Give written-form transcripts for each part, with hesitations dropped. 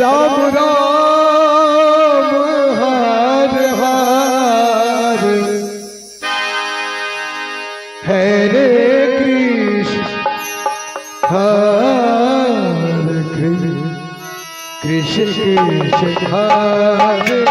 Ram Ram Hare Hare Hare Krishna Hare Krishna Krishna Hare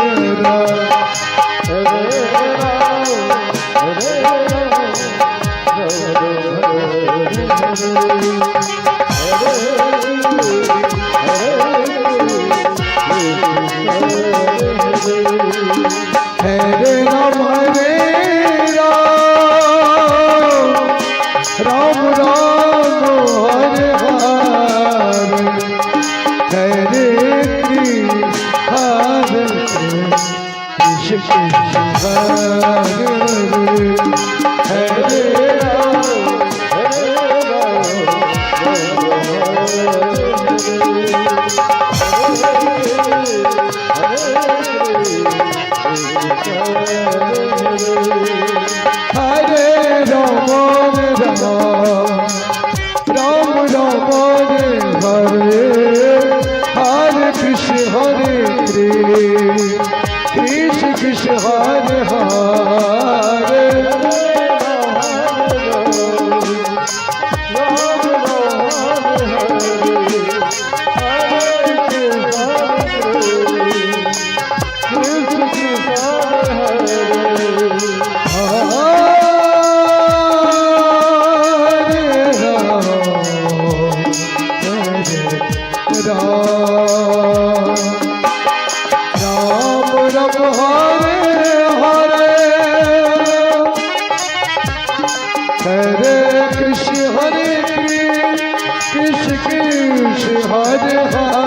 Ram Hare Ram Ram Ram Hare Hare Hare Krishna Krishna Hare Hare Hare Ram Ram Ram Hare Hare Krishna Hare Krishna Krishna Hare Hare Hare Krishna Hare Krishna Krishna Hare Hare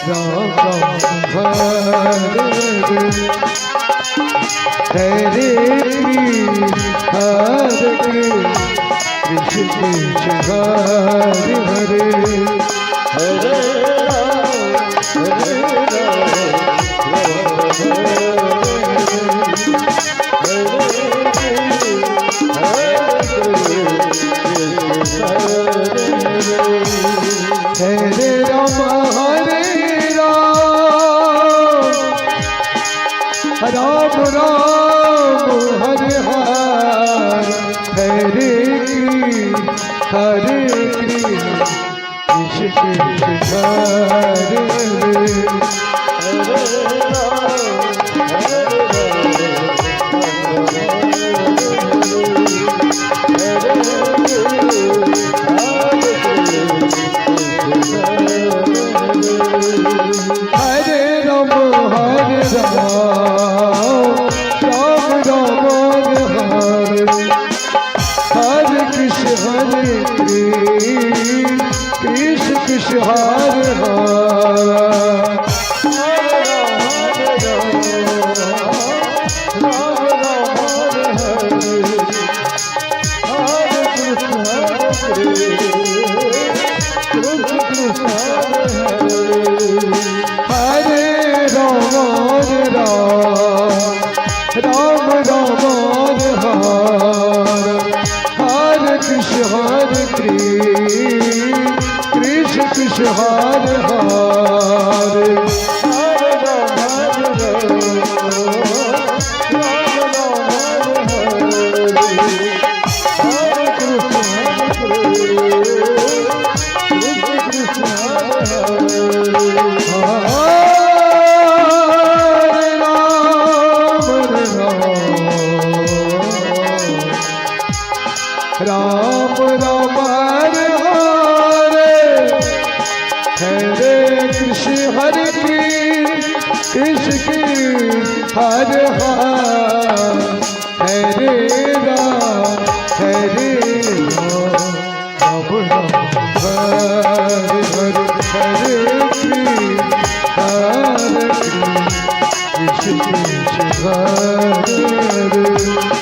Ram Ram Hare Hare Krishna Krishna Hare Hare Hare Hare Ram Ram Ram Hare Hare Krishna Krishna Hare Hare Ram Ram Hare Krishna Hare Krishna Krishna Hare Hare Ram Hare Krishna Hare Krishna Krishna Hare Ram Ram Hare Hare Krishna Hare Krishna Hare Hare Ram Ram Hare Hare Krishna Krishna Hare